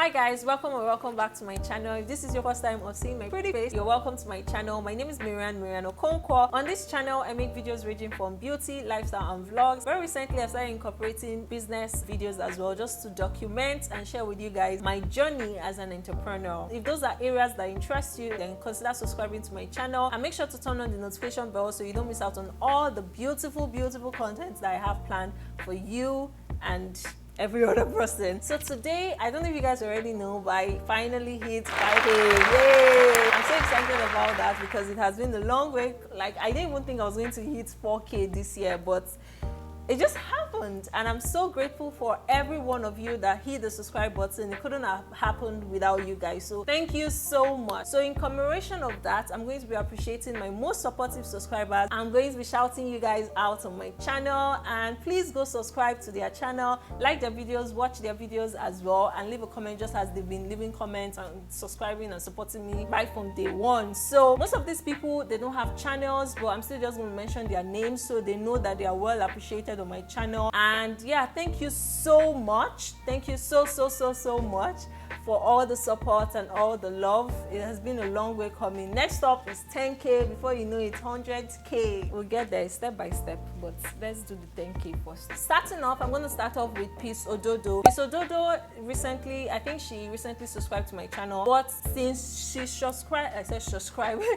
Hi guys, welcome back to my channel. If this is your first time of seeing my pretty face, you're welcome to my channel. My name is Maryann Okonkwo. On this channel, I make videos ranging from beauty, lifestyle, and vlogs. Very recently, I started incorporating business videos as well, just to document and share with you guys my journey as an entrepreneur. If those are areas that interest you, then consider subscribing to my channel and make sure to turn on the notification bell so you don't miss out on all the beautiful content that I have planned for you and every other person. So today, I don't know if you guys already know, but I finally hit 5K. Yay! I'm so excited about that because it has been a long way. Like, I didn't even think I was going to hit 4K this year, but it just happened, and I'm so grateful for every one of you that hit the subscribe button. It couldn't have happened without you guys, so thank you so much. So in commemoration of that, I'm going to be appreciating my most supportive subscribers. I'm going to be shouting you guys out on my channel, and please go subscribe to their channel, like their videos, watch their videos as well, and leave a comment just as they've been leaving comments and subscribing and supporting me right from day one. So most of these people, they don't have channels, but I'm still just going to mention their names so they know that they are well appreciated on my channel. And yeah, thank you so much. Thank you so much for all the support and all the love. It has been a long way coming. Next up is 10K. Before you know it, 100K. We'll get there step by step, but let's do the 10K first. Starting off, I'm going to start off with Ododo. Ododo recently, I think she recently subscribed to my channel, but since she subscribed,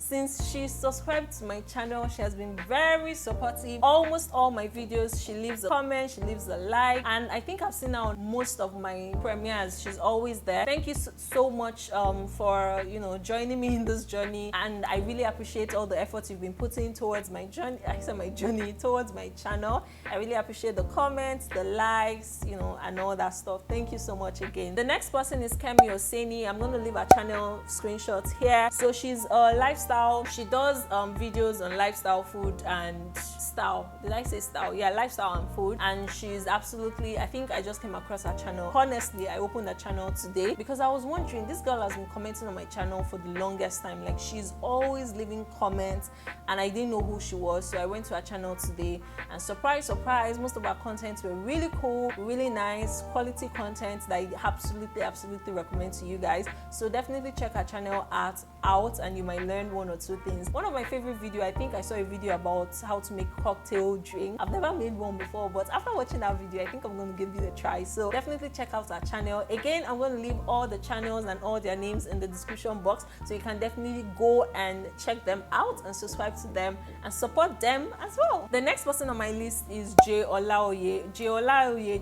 since she subscribed to my channel, she has been very supportive. Almost all my videos, she leaves a comment, she leaves a like, and I think I've seen her on most of my premieres. She's always there. Thank you so much for joining me in this journey, and I really appreciate all the effort you've been putting towards my journey. Towards my channel. I really appreciate the comments, the likes, and all that stuff. Thank you so much again. The next person is Ododo. I'm going to leave her channel screenshots here. So she's a lifestyle. She does videos on lifestyle, food, and style. Did I say style? Yeah, lifestyle and food. And she's absolutely, I think I just came across her channel. Honestly, I opened her channel today because I was wondering, this girl has been commenting on my channel for the longest time. Like, she's always leaving comments, and I didn't know who she was. So I went to her channel today, and surprise, most of our content were really cool, really nice, quality content that I absolutely recommend to you guys. So definitely check her channel out, and you might learn one or two things. One of my favorite videos, I think I saw a video about how to make cocktail drink. I've never made one before, but after watching that video, I think I'm going to give it a try. So definitely check out our channel. Again, I'm going to leave all the channels and all their names in the description box, so you can definitely go and check them out and subscribe to them and support them as well. The next person on my list is Olaoye.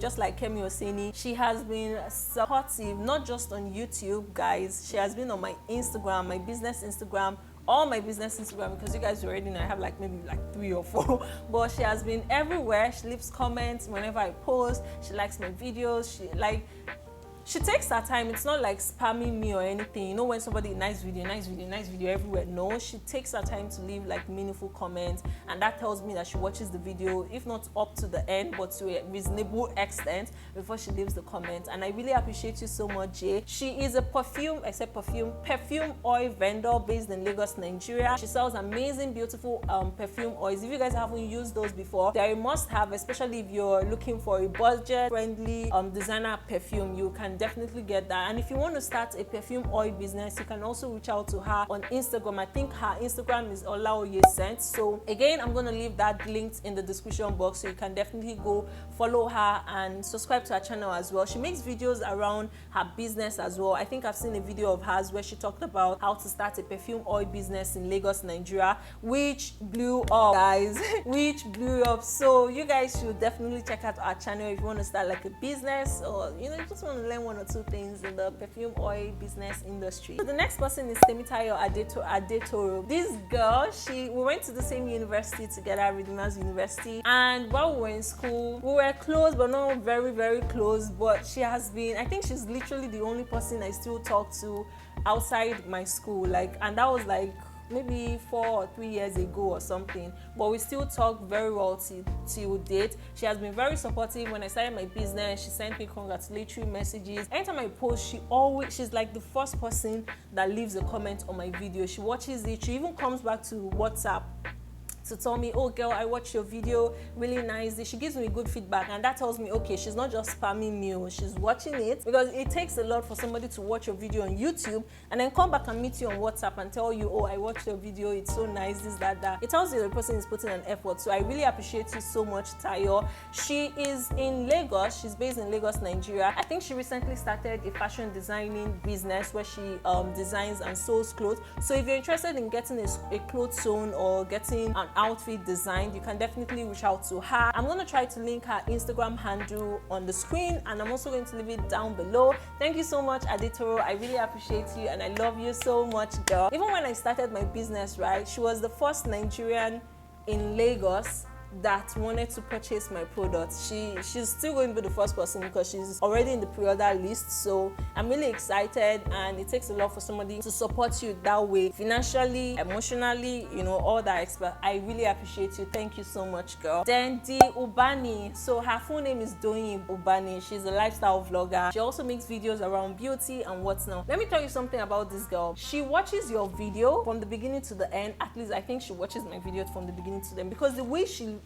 Just like Ododo, she has been supportive, not just on YouTube, guys. She has been on my Instagram, my business Instagram, all my business Instagram, because you guys already know I have maybe 3 or 4, but she has been everywhere. She leaves comments whenever I post. She likes my videos. She takes her time. It's not like spamming me or anything. When somebody, nice video everywhere. No, she takes her time to leave meaningful comments, and that tells me that she watches the video, if not up to the end, but to a reasonable extent before she leaves the comment. And I really appreciate you so much, Jay. She is a perfume oil vendor based in Lagos, Nigeria. She sells amazing, beautiful perfume oils. If you guys haven't used those before, they're a must-have, especially if you're looking for a budget-friendly designer perfume. You can definitely get that. And if you want to start a perfume oil business, you can also reach out to her on Instagram. I think her Instagram is Olaoye Scent. So again, I'm going to leave that linked in the description box, so you can definitely go follow her and subscribe to her channel as well. She makes videos around her business as well. I think I've seen a video of hers where she talked about how to start a perfume oil business in Lagos, Nigeria, which blew up, guys. Which blew up. So you guys should definitely check out our channel if you want to start a business, or you just want to learn one or two things in the perfume oil business industry. So the next person is Aditoro. This girl, we went to the same university together, Redeemers University, and while we were in school, we were close, but not very close. But she has been, I think she's literally the only person I still talk to outside my school, and that was maybe 4 or 3 years ago or something, but we still talk very well till date. She has been very supportive. When I started my business, she sent me congratulatory messages. Anytime I post, she's the first person that leaves a comment on my video. She watches it. She even comes back to WhatsApp to tell me, oh girl, I watched your video, really nice. She gives me good feedback, and that tells me, okay, she's not just spamming me, she's watching it, because it takes a lot for somebody to watch your video on YouTube and then come back and meet you on WhatsApp and tell you, oh, I watched your video, it's so nice, this, that. It tells you the person is putting an effort. So I really appreciate you so much, Tayo. She is in Lagos. She's based in Lagos, Nigeria. I think she recently started a fashion designing business where she designs and sews clothes. So if you're interested in getting a clothes sewn or getting an outfit designed, you can definitely reach out to her. I'm going to try to link her Instagram handle on the screen, and I'm also going to leave it down below. Thank you so much, Aditoro. I really appreciate you and I love you so much, girl. Even when I started my business, right, she was the first Nigerian in Lagos that wanted to purchase my products. She's still going to be the first person because she's already in the pre-order list. So I'm really excited, and it takes a lot for somebody to support you that way, financially, emotionally, you know, all that expert. I really appreciate you. Thank you so much, girl. Then Dobby Ubani. So her full name is Dobby Ubani. She's a lifestyle vlogger. She also makes videos around beauty and what's now. Let me tell you something about this girl. She watches your video from the beginning to the end. At least I think she watches my videos from the beginning to the end, because the way she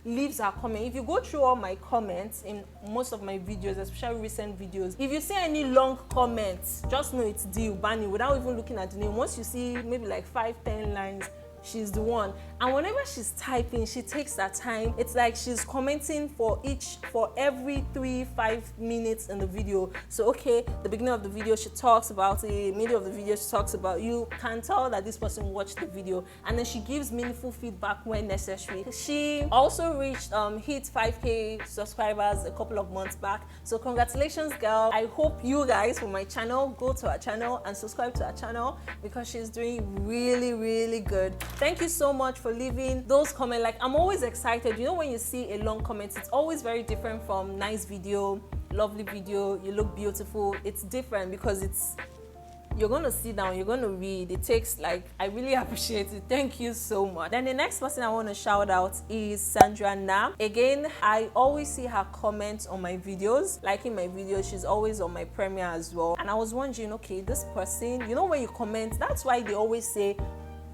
leaves her comment, if you go through all my comments in most of my videos, especially recent videos, if you see any long comments, just know it's Dobby Ubani without even looking at the name. Once you see maybe like 5-10 lines, she's the one. And whenever she's typing, she takes that time. It's like she's commenting for every 3-5 minutes in the video. So okay, the beginning of the video she talks about it, middle of the video she talks about, you can tell that this person watched the video, and then she gives meaningful feedback when necessary. She also reached hit 5K subscribers a couple of months back. So congratulations, girl. I hope you guys from my channel go to her channel and subscribe to her channel, because she's doing really good. Thank you so much for leaving those comments. Like, I'm always excited. You know, when you see a long comment, it's always very different from nice video, lovely video, you look beautiful. It's different because you're going to sit down, you're going to read. It takes, like, I really appreciate it. Thank you so much. Then the next person I want to shout out is Sandra Nam. Again, I always see her comments on my videos, liking my videos. She's always on my premiere as well. And I was wondering, okay, this person, you know, when you comment, that's why they always say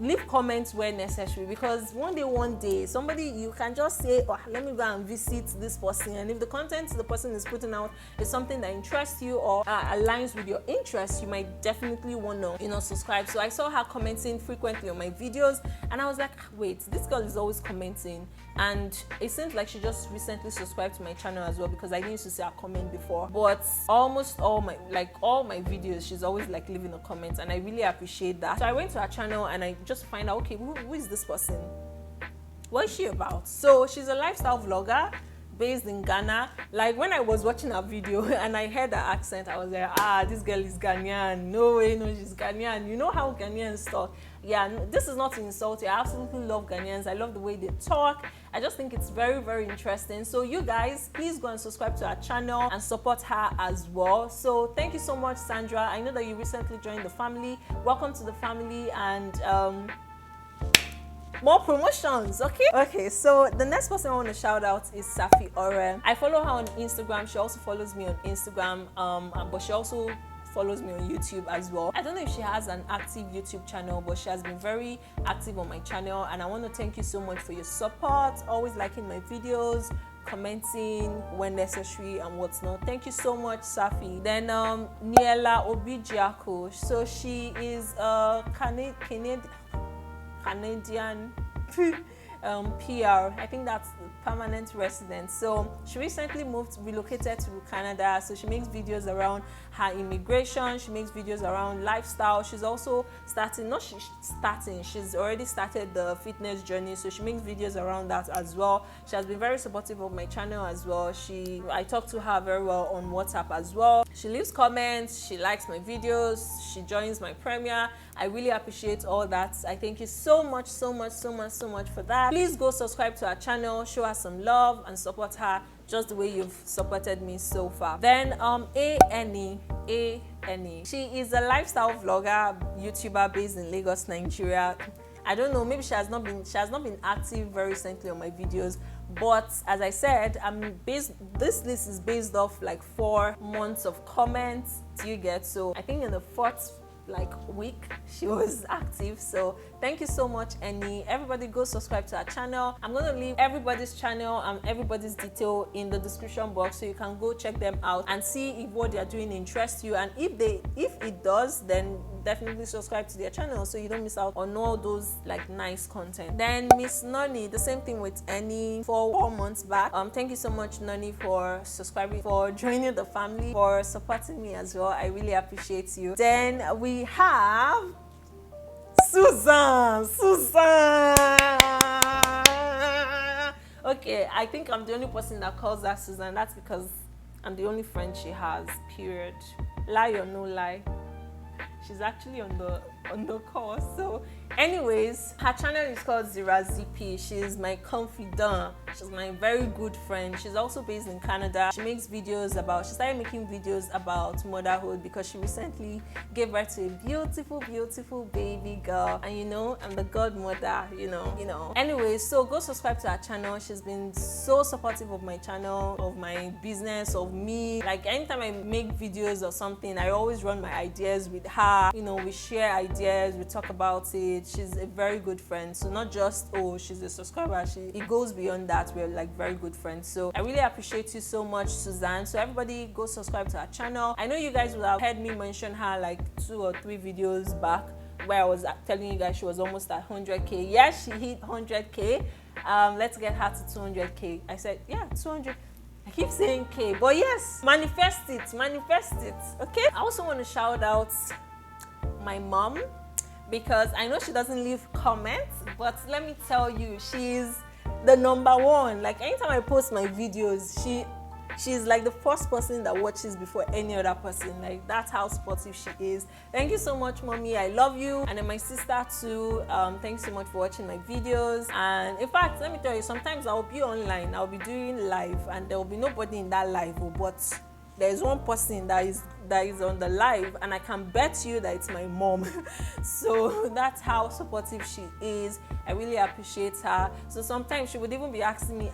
leave comments where necessary, because one day somebody, you can just say, oh, let me go and visit this person, and if the content the person is putting out is something that interests you or aligns with your interests, you might definitely want to, you know, subscribe. So I saw her commenting frequently on my videos, and I was like, wait, this girl is always commenting. And it seems like she just recently subscribed to my channel as well, because I didn't used to see her comment before. But almost all my videos, she's always like leaving a comment, and I really appreciate that. So I went to her channel and I just find out, okay, who is this person? What is she about? So she's a lifestyle vlogger based in Ghana. Like, when I was watching her video and I heard her accent, I was like, this girl is Ghanaian. No way, no, she's Ghanaian. You know how Ghanaians talk. Yeah, no, this is not to insult you. I absolutely love Ghanaians. I love the way they talk. I just think it's very interesting. So you guys, please go and subscribe to our channel and support her as well. So thank you so much, Sandra. I know that you recently joined the family. Welcome to the family, and more promotions. Okay, so the next person I want to shout out is Sophie Aura. I follow her on Instagram. She also follows me on Instagram, but she also follows me on YouTube as well. I don't know if she has an active YouTube channel, but she has been very active on my channel, and I want to thank you so much for your support, always liking my videos, commenting when necessary and what's not. Thank you so much, Sophie. Then Nadia Obijaku. So she is a Canadian PR. I think that's permanent resident. So she recently relocated to Canada. So she makes videos around her immigration. She makes videos around lifestyle. She's also she's already started the fitness journey. So she makes videos around that as well. She has been very supportive of my channel as well. I talk to her very well on WhatsApp as well. She leaves comments. She likes my videos. She joins my premiere. I really appreciate all that. I thank you so much for that. Please go subscribe to our channel, show her some love, and support her just the way you've supported me so far. Then A.Ennie. She is a lifestyle vlogger, YouTuber based in Lagos, Nigeria. I don't know, maybe she has not been active very recently on my videos, but as I said, this list is based off like 4 months of comments. Do you get? So I think in the like week she was active. So thank you so much, A.Ennie. Everybody go subscribe to our channel. I'm going to leave everybody's channel and everybody's detail in the description box, so you can go check them out and see if what they're doing interests you, and if it does, then definitely subscribe to their channel so you don't miss out on all those like nice content. Then Msnonny, the same thing with A.Ennie for 4 months back. Thank you so much, Nonny, for subscribing, for joining the family, for supporting me as well. I really appreciate you. Then we have Susan. Okay, I think I'm the only person that calls her Susan. That's because I'm the only friend she has, period. Lie or no lie, she's actually on the course. So anyways, her channel is called ZP. She's my confidant. She's my very good friend. She's also based in Canada. She makes videos about, she started making videos about motherhood because she recently gave birth to a beautiful baby girl, and you know, I'm the godmother, you know. Anyways, so go subscribe to her channel. She's been so supportive of my channel, of my business, of me. Like anytime I make videos or something, I always run my ideas with her. You know, we share ideas, we talk about it. She's a very good friend. So not just, oh, she's a subscriber, it goes beyond that. We're like very good friends. So I really appreciate you so much, Suzanne. So everybody go subscribe to her channel. I know you guys will have heard me mention her like 2 or 3 videos back where I was telling you guys she was almost at 100k. Yes, she hit 100k. Let's get her to 200k. I said, yeah, 200. I keep saying K, but yes, manifest it, okay? I also want to shout out my mom, because I know she doesn't leave comments, but let me tell you, she's the #1. Like anytime I post my videos, she's like the first person that watches before any other person. Like that's how supportive she is. Thank you so much, mommy. I love you. And then my sister too. Thanks so much for watching my videos. And in fact, let me tell you, sometimes I'll be online, I'll be doing live, and there will be nobody in that live, but there's one person that is on the live, and I can bet you that it's my mom. So that's how supportive she is. I really appreciate her. So sometimes she would even be asking me,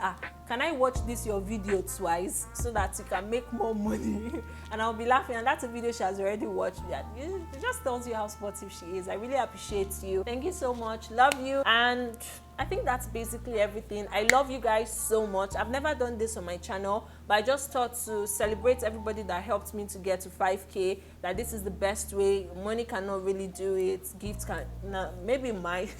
can I watch your video twice so that you can make more money? And I'll be laughing, and that's a video she has already watched. It just tells you how supportive she is. I really appreciate you. Thank you so much. Love you. And I think that's basically everything. I love you guys so much. I've never done this on my channel, but I just thought to celebrate everybody that helped me to get to 5k, that this is the best way. Money cannot really do it. Gifts can, maybe might,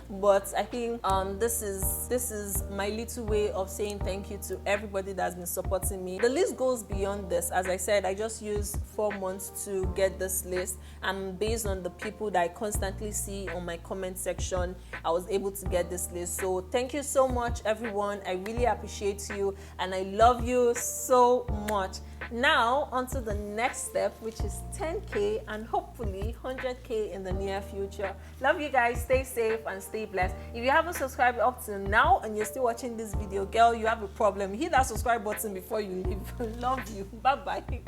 but I think this is my little way of saying thank you to everybody that's been supporting me. The list goes beyond this. As I said, I just used 4 months to get this list, and based on the people that I constantly see on my comment section, I was able to get this list. So thank you so much, everyone. I really appreciate you, and I love you so much. Now on to the next step, which is 10k and hopefully 100k in the near future. Love you guys. Stay safe and stay blessed. If you haven't subscribed up to now and you're still watching this video, girl, you have a problem. Hit that subscribe button before you leave. Love you. Bye bye.